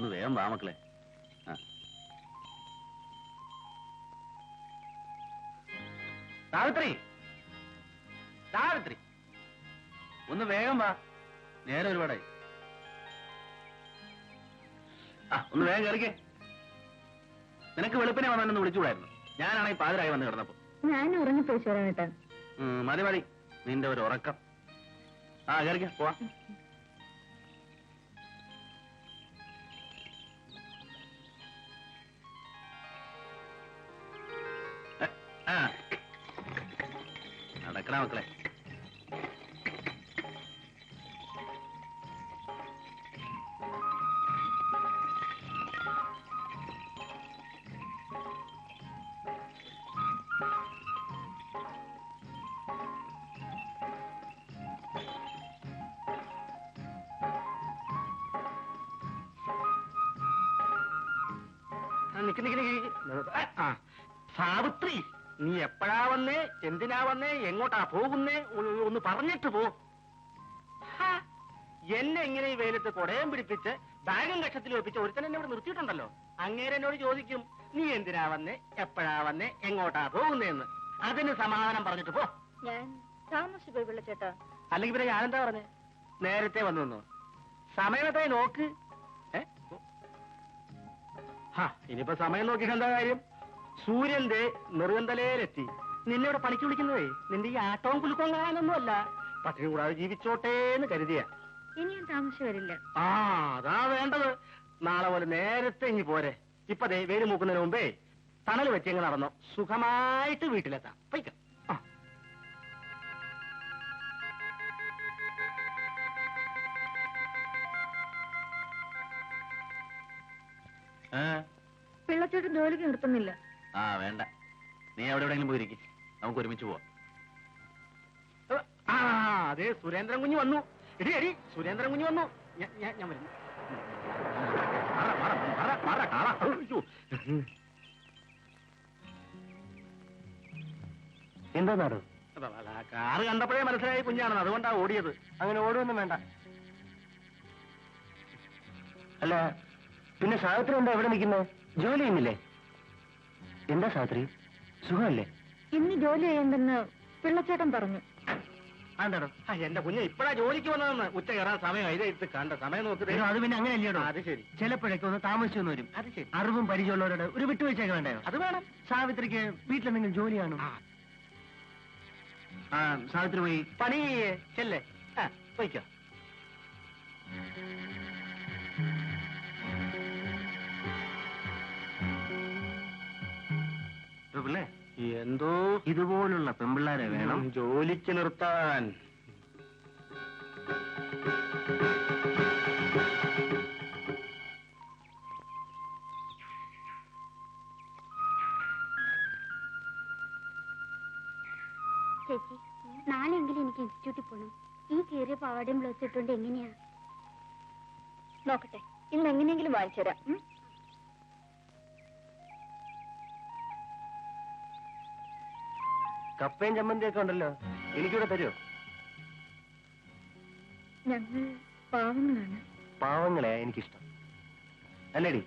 ഒന്ന് വേഗം വാ മക്കളെ. സാവിത്രി, സാവിത്രി, ഒന്ന് വേഗം വാ, നേരെ ഒരുപാടായി. ഒന്ന് വേഗം കയറിക്കേ. നിനക്ക് വെളുപ്പിനെ വന്നൊന്ന് വിളിച്ചുകൂടായിരുന്നു? ഞാനാണെങ്കിൽ പാതിരായി വന്ന് കിടന്നപ്പോ. ഞാൻ ഉറങ്ങിപ്പോയി ചേട്ടാ. മതി മതി, നിന്റെ ഒരു ഉറക്കം. കയറിക്ക, പോവാ. നടക്കണ മക്കളെ. സാവിത്രി, നീ എപ്പോഴാ വന്നേ, എന്തിനാ വന്നേ, എങ്ങോട്ടാ പോകുന്നേ, ഒന്ന് പറഞ്ഞിട്ട് പോ. എന്നെ ഇങ്ങനെ ഈ വെയിലത്ത് കൊടയം പിടിപ്പിച്ച് ബാഗും കക്ഷത്തിൽ വെപ്പിച്ച് ഒരുത്തൻ എന്നെ ഇവിടെ നിർത്തിയിട്ടുണ്ടല്ലോ. അങ്ങേരെ എന്നോട് ചോദിക്കും, നീ എന്തിനാ വന്നേ, എപ്പോഴാ വന്നേ, എങ്ങോട്ടാ പോകുന്നേന്ന്. അതിന് സമാധാനം പറഞ്ഞിട്ട് പോ. ഞാൻ താമസിച്ചു പോയി ചേട്ടാ. അല്ലെങ്കിൽ പിന്നെ ഞാനെന്താ പറഞ്ഞേ, നേരത്തെ വന്നു സമയത്തെ നോക്ക്. ഇനിയിപ്പോ സമയം നോക്കിയിട്ട് എന്താ കാര്യം? സൂര്യന്റെ നെറുകന്തലയിലെത്തി. നിന്നെ ഇവിടെ പണിക്ക് വിളിക്കുന്നതേ നിന്റെ ഈ ആട്ടവും കുലുക്കവും കാണാനൊന്നും അല്ല, പട്ടിണി കൂടാതെ ജീവിച്ചോട്ടേന്ന് കരുതിയ. ഇനിയും താമസിച്ചു വരില്ല. അതാ വേണ്ടത്. നാളെ പോലെ നേരത്തെ ഇനി പോരെ. ഇപ്പൊ ദേ വെയിൽ മൂക്കുന്നതിന് മുമ്പേ തണൽ വെച്ചെങ്ങ് നടന്നോ, സുഖമായിട്ട് വീട്ടിലെത്താം. പൈക്ക. പിള്ളച്ചേട്ടൻ ജോലിക്ക് നിർത്തുന്നില്ല. വേണ്ട, നീ അവിടെ എവിടെയെങ്കിലും പോയിരിക്കും, നമുക്ക് ഒരുമിച്ച് പോവാം. അതെ, സുരേന്ദ്രൻ കുഞ്ഞ് വന്നു. എടി സുരേന്ദ്രൻ കുഞ്ഞ് വന്നു. ഞാൻ വരുന്നു. എന്താ നാട്? കാറ് കണ്ടപ്പോഴേ മനസ്സിലായി കുഞ്ഞാണെന്ന്, അതുകൊണ്ടാ ഓടിയത്. അങ്ങനെ ഓടുവൊന്നും വേണ്ട. അല്ല, പിന്നെ സാവിത്രി എന്താ എവിടെ നിൽക്കുന്നത്? ജോലി ചെയ്യുന്നില്ലേ? എന്താ സാവിത്രി, സുഖമല്ലേ? ഇന്ന് ജോലി ചെയ്യണ്ടെന്ന് പിള്ളച്ചേട്ടൻ പറഞ്ഞു. എന്താണോ? എന്റെ കുഞ്ഞ് ഇപ്പഴാ ജോലിക്ക് വന്നതെന്ന്. ഉച്ച കയറാൻ സമയം ഇത് കണ്ട സമയം നോക്കി. അത് പിന്നെ അങ്ങനെ അല്ലയോ? അത് ശരി. ചിലപ്പോഴൊക്കെ ഒന്ന് താമസിച്ചു വരും. അത് ശരി. അറിവും പരിചയമുള്ളവരോട് ഒരു വിട്ടുവീഴ്ചയൊക്കെ വേണ്ടേ? അത് വേണം. സാവിത്രിക്ക് വീട്ടിലെന്തെങ്കിലും ജോലി കാണും. സാവിത്രി പോയി പണി ചെല്ലേ. പോയിക്കോ. പിള്ളേ, എന്തോ ഇതുപോലുള്ള പെമ്പിള്ളാരെ വേണം ജോലിക്ക് നിർത്താൻ. ചേച്ചി, നാളെയെങ്കിലും എനിക്ക് ഇൻസ്റ്റിറ്റ്യൂട്ടിൽ പോകണം. ഈ കീറിയ പാവാടയും ബ്ലൗസ് ഇട്ടുകൊണ്ട് എങ്ങനെയാ? നോക്കട്ടെ, ഇന്ന് എങ്ങനെയെങ്കിലും വാങ്ങിച്ചു തരാം. കപ്പയും ചമ്മന്തിയൊക്കെ ഉണ്ടല്ലോ, എനിക്കിവിടെ തരുമോ? ഞങ്ങൾ പാവങ്ങളാണ്. പാവങ്ങളെയാ എനിക്കിഷ്ടം, അല്ലേടി?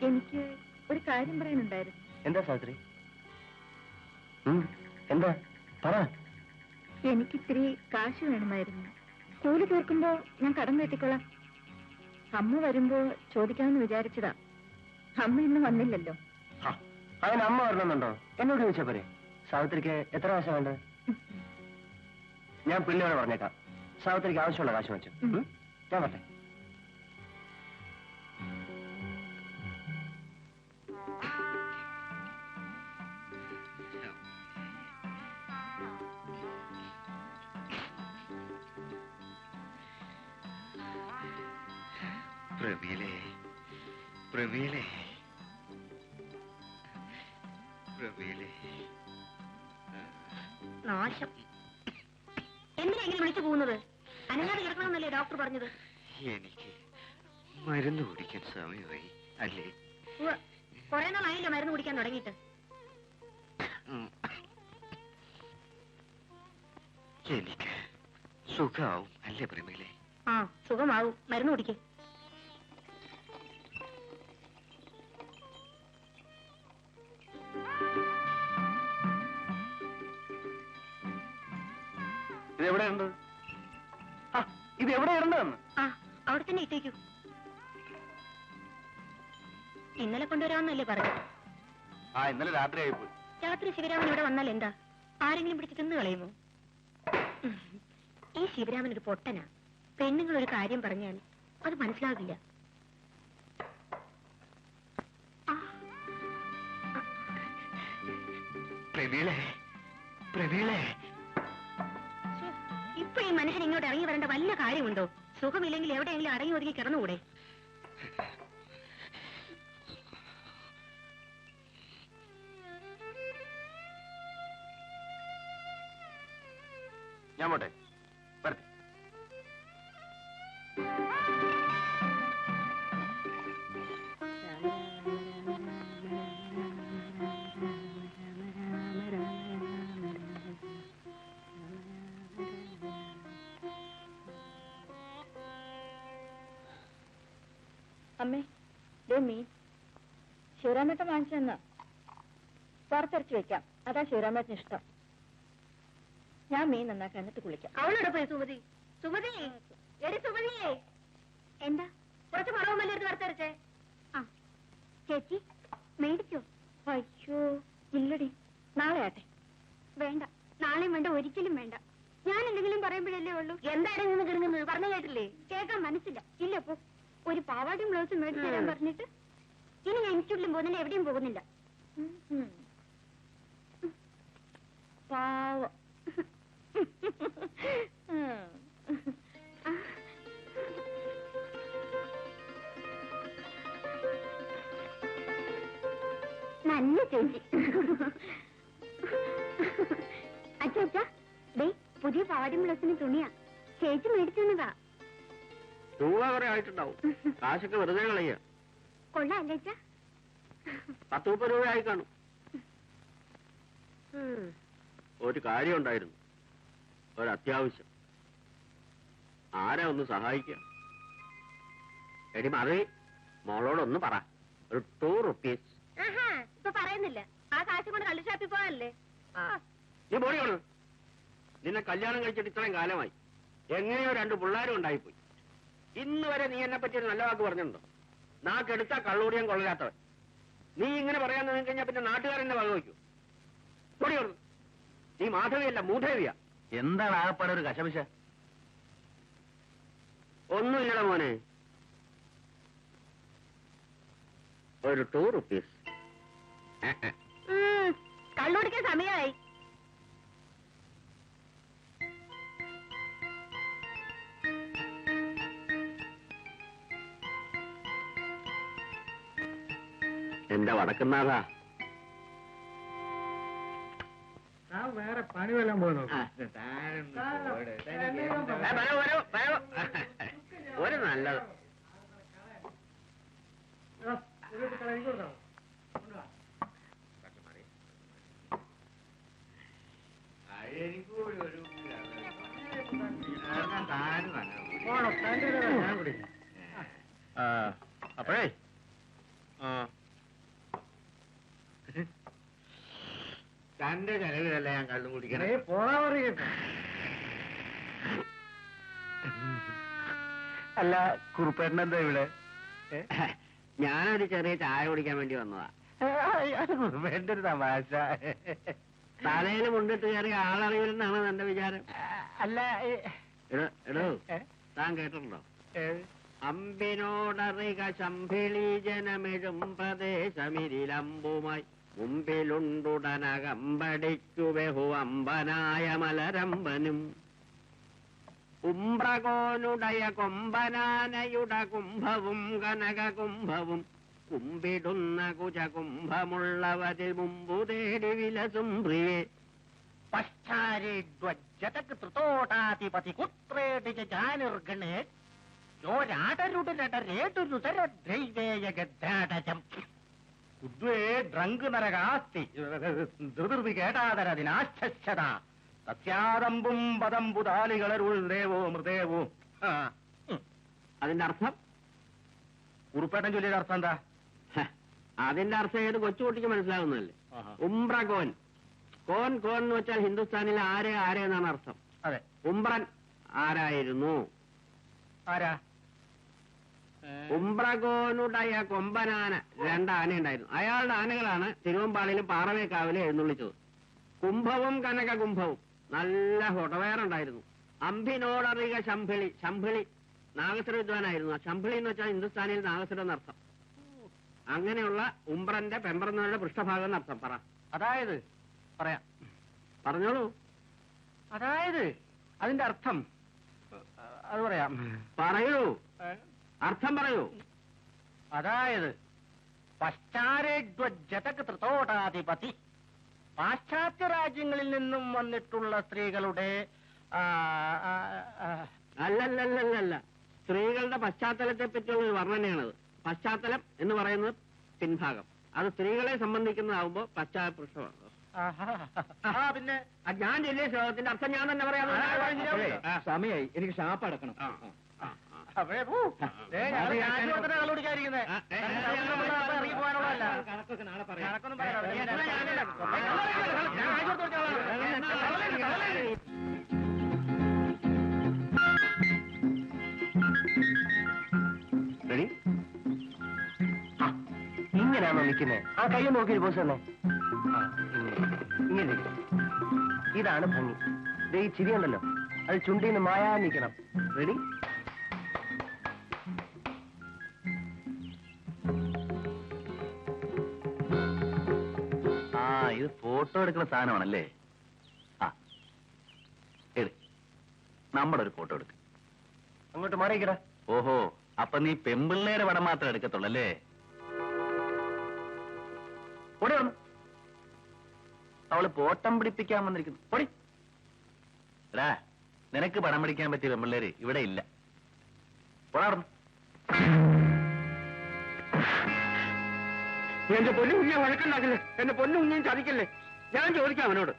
എനിക്ക് ഒരു കാര്യം പറയാനുണ്ടായിരുന്നു. എന്താ സാവിത്രി? എന്താ പറ. എനിക്കിത്തിരി കാശ് വേണമായിരുന്നു. കൂലി തീർക്കുമ്പോ ഞാൻ കടം കെട്ടിക്കൊള്ളാം. അമ്മ വരുമ്പോ ചോദിക്കാമെന്ന് വിചാരിച്ചതാ. അമ്മ ഇന്ന് വന്നില്ലല്ലോ. അതിന് അമ്മ വരണമെന്നുണ്ടോ? എന്നോട് ചോദിച്ചാ പോരെ. സാവിത്രിക്ക് എത്ര കാശ് വേണ്ടത്? ഞാൻ പിള്ളേരോട് പറഞ്ഞേക്കാം. സാവിത്രിക്ക് ആവശ്യമുള്ള കാശ് വെച്ചു. ഞാൻ പറട്ടെ. പ്രവീലേ, പ്രവീലേ, പ്രവീലേ. നാശം. എന്തിനാ എങ്ങനെ വിളിച്ചു പോകുന്നത്? അനങ്ങാതെ കിടക്കണമെന്നല്ലേ ഡോക്ടർ പറഞ്ഞത്? എനിക്ക് മരുന്ന് കുടിക്കാൻ സമയമായി അല്ലേ? കുറെ നാളായില്ലോ മരുന്ന് കുടിക്കാൻ തുടങ്ങിയിട്ട്. എനിക്ക് സുഖാവും അല്ലേ പ്രമീലേ? സുഖമാവും. മരുന്ന് കുടിക്കേ. ഇത് എവിടെയുണ്ട്? ഇത് എവിടെ ഇടണ്ടെന്ന്? ആ അവിടെ തന്നെ ഇട്ടേക്കൂ. ഇന്നലെ കൊണ്ടുവരാമെന്നല്ലേ പറഞ്ഞു? ഇന്നലെ രാത്രി ആയിപ്പോയി. രാത്രി ശിവരാമൻ ഇവിടെ വന്നാൽ എന്താ? ആരെങ്കിലും പിടിച്ച് തിന്നു കളയുമോ? ഈ ശിവരാമൻ ഒരു പൊട്ടനാ. പെണ്ണുങ്ങൾ ഒരു കാര്യം പറഞ്ഞാൽ അത് മനസ്സിലാകില്ല. ഇപ്പൊ ഈ മനുഷ്യൻ ഇങ്ങോട്ട് ഇറങ്ങി വരേണ്ട വല്ല കാര്യമുണ്ടോ? സുഖമില്ലെങ്കിൽ എവിടെയെങ്കിലും അടങ്ങി ഒതുങ്ങി കിടന്നുകൂടെ? ഞാൻ പോട്ടെ. വരട്ടെ. അമ്മേ, മീൻ ശിവരാമേട്ടൻ വാങ്ങിച്ചു തന്ന വറുത്തരച്ച് വെക്കാം. അതാ ശിവരാമേട്ടന് ഇഷ്ടം. ഞാൻ മീൻ നന്നാക്കാൻ എന്നിട്ട് കുളിക്കാം. അവളോട് പോയി സുമതി. സുമതി, എടി സുമതിയേ, എന്താ കുറച്ച് മണവുമല്ലേ എടുത്ത് വറുത്തരച്ചേ? ആ ചേച്ചി മേടിച്ചോ? അയ്യോ ഇല്ലടി, നാളെ ആട്ടെ. വേണ്ട, നാളെയും വേണ്ട, ഒരിക്കലും വേണ്ട. ഞാൻ എന്തെങ്കിലും പറയുമ്പോഴല്ലേ ഉള്ളൂ. എന്തായാലും നിന്ന് കിടങ്ങുന്നത് പറഞ്ഞു കേട്ടില്ലേ? കേൾക്കാൻ മനസ്സില്ല. ഇല്ല പോ. ഒരു പാവാടിയും ബ്ലൗസും മേടിച്ചു തരാൻ പറഞ്ഞിട്ട് ഇനി ഞാൻ ഇൻസ്റ്റിറ്റ്യൂട്ടിലും പോകുന്നില്ല, എവിടെയും പോകുന്നില്ല. പാവം. നല്ല ചേച്ചി. അച്ഛാ, ദേ പുതിയ പാവാടിയും ബ്ലൗസിന് തുണിയാ. ചേച്ചി മേടിച്ചു തന്നതാ. രൂപ കുറെ ആയിട്ടുണ്ടാവും. കാശൊക്കെ വെറുതെ കളയുക. കൊള്ളാല്ലേ അച്ഛാ? 10-30 രൂപ ആയി കാണും. ഒരു കാര്യം ഉണ്ടായിരുന്നു, ഒരു അത്യാവശ്യം. ആരാ ഒന്ന് സഹായിക്കുക? എടി മറി, മോളോടൊന്ന് പറ. ഒരു 2 rupees. ഇപ്പൊ പറയുന്നില്ല. ആ കാശ് കൊണ്ട് കള്ളു ഷാപ്പിൽ പോകാനല്ലേ? നീ പോടിയോളൂ. നിന്നെ കല്യാണം കഴിച്ചിട്ട് ഇത്രയും കാലമായി. എങ്ങനെയോ 2 പിള്ളേരും ഉണ്ടായിപ്പോയി. ഇന്ന് വരെ നീ എന്നെ പറ്റി ഒരു നല്ല വാക്ക് പറഞ്ഞിട്ടുണ്ടോ? നാക്കെടുത്താ കള്ളൂടിയം കൊള്ളരാത്തവൻ. നീ ഇങ്ങനെ പറയാൻ നിന്ന് കഴിഞ്ഞാൽ പിന്നെ നാട്ടുകാരെന്നെ വക വയ്ക്കൂ. പൊടിയോളൂ. നീ മാധവിയല്ല, മൂധവിയാ. എന്താണ് ആകപ്പാടെ ഒരു കശപിശ? ഒന്നുമില്ലട മോനെ. ഒരു 2 rupees. കള്ളുടിക്കാൻ സമയമായി. എന്റെ വടക്കുന്നാഥാ, വേറെ പണി വല്ലതും പോയി ഒരു നല്ലത്. അപ്പോഴേ തന്റെ ചെലവിലല്ല ഞാൻ കള്ളും കുടിക്കണേ. പോണാ പറയട്ടെ. അല്ല, കുറുപ്പേട്ടനെന്താ ഇവിടെ? ഞാനൊരു ചെറിയ ചായ കുടിക്കാൻ വേണ്ടി വന്നതാ. കുറുപ്പേട്ടന്റെ ഒരു തമാശ. തലയിൽ മുണ്ടിട്ട് കയറി ആളറിയില്ലെന്നാണ് എന്റെ വിചാരം. അല്ല, എടോ താൻ കേട്ടിട്ടുണ്ടോ? അമ്പിനോടറിക ശംഭിളി ജനമെഴും പ്രദേശമിരിലമ്പുമായി മുമ്പിലുണ്ടുടനകമ്പടിക്കു ബഹു അമ്പനായ മലരമ്പനും ഉംബ്രകോനുടയ കൊമ്പനാനയുട കുംഭവും കനക കുംഭവും കുമ്പിടുന്ന കുജകുംഭമുള്ളവരിൽ മുമ്പു തേടി വിലസും പ്രിയേ ഡ്രങ്ക് നരകാസ്തി ധൃതി കേട്ടാതരതിനാശ്ചത സത്യാദമ്പും പദംബുതാലികളരുൾ ദേവോ മൃദേവോ. അതിന്റെ അർത്ഥം? ഉറുപ്പേട്ടൻ ചൊല്ലിയുടെ അർത്ഥം എന്താ? അതിന്റെ അർത്ഥം ഏത് കൊച്ചുകുട്ടിക്ക് മനസ്സിലാവുന്നതല്ലേ? ഉംബ്രകോൻ. കോൻ കോൻ എന്ന് വെച്ചാൽ ഹിന്ദുസ്ഥാനിൽ ആരെ ആരെ എന്നാണ് അർത്ഥം. അതെ. ഉംബ്രൻ ആരായിരുന്നു? ആരാ? ഉംബ്രഗോനുടയ കൊമ്പനാന 2 ആനയുണ്ടായിരുന്നു. അയാളുടെ ആനകളാണ് തിരുവമ്പാളിയിലും പാറമേക്കാവിലും എഴുന്നള്ളിച്ചത്. കുംഭവും കനക കുംഭവും നല്ല ഹൊടവേറുണ്ടായിരുന്നു. അംഭിനോടറിക ശംഭിളി. ശംഭിളി നാഗസ്വര വിദ്വാനായിരുന്നു. ശംഭിളി എന്ന് വെച്ചാൽ ഹിന്ദുസ്ഥാനിയിൽ നാഗസ്വരം എന്നർത്ഥം. അങ്ങനെയുള്ള ഉംബ്രന്റെ പെമ്പറന്നവരുടെ പൃഷ്ഠഭാഗം എന്നർത്ഥം. പറ. അതായത് പറയാം, പറഞ്ഞോളൂ. അതായത് അതിന്റെ അർത്ഥം അത് പറയാം. പറയൂ, അർത്ഥം പറയൂ. അതായത് പശ്ചാരേജ്വജതക് ത്രിതോടാധിപതി, പാശ്ചാത്യ രാജ്യങ്ങളിൽ നിന്നും വന്നിട്ടുള്ള സ്ത്രീകളുടെ അല്ലല്ലല്ലല്ല, സ്ത്രീകളുടെ പശ്ചാത്തലത്തെ പറ്റിയുള്ള ഒരു വർണ്ണനയാണത്. പശ്ചാത്തലം എന്ന് പറയുന്നത് പിൻഭാഗം. അത് സ്ത്രീകളെ സംബന്ധിക്കുന്നതാവുമ്പോ പശ്ചാത്തലമാണ്. പിന്നെ ഞാൻ ചൊല്ലിയ ശ്ലോകത്തിന്റെ അർത്ഥം ഞാൻ തന്നെ പറയാം. സമയായി, എനിക്ക് ഷാപ്പ് അടക്കണം. കള്ളുടിക്കാതിരിക്കുന്നത് ഇറങ്ങി പോകാനുള്ളതല്ല. കണക്കൊക്കെ നാളെ പറയാം. കണക്കൊന്നും പറയാം. റെഡി? ഇങ്ങനെയാണോ നിൽക്കുന്നത്? ആ കയ്യ നോക്കി പോസ് തന്നെ. ഇങ്ങനെ ഇതാണ് ഭംഗി. ഈ ചിരിയുണ്ടല്ലോ, അത് ചുണ്ടിന്ന് മായാ നിൽക്കണം. റെഡി? ആ, ഇത് ഫോട്ടോ എടുക്കുന്ന സാധനമാണല്ലേ? ആ, നമ്മുടെ ഒരു ഫോട്ടോ എടുക്ക. അങ്ങോട്ട് മാറിയിക്കടാ. ഓഹോ, അപ്പൊ നീ പെമ്പിള്ളേരെ പടം മാത്രം എടുക്കത്തുള്ളല്ലേ? ഓടി വന്നു. അവള് പോട്ടം പിടിപ്പിക്കാൻ വന്നിരിക്കുന്നു. ഓടി. എടാ, നിനക്ക് പടം പിടിക്കാൻ പറ്റിയ പെമ്പിള്ളേര് ഇവിടെ ഇല്ല. പോടാർന്നു. എന്റെ പൊന്നു കുഞ്ഞെ വഴക്കുണ്ടാക്കില്ലേ, എന്റെ പൊന്നു കുഞ്ഞും ചതിക്കല്ലേ. ഞാൻ ചോദിക്കാം അവനോട്,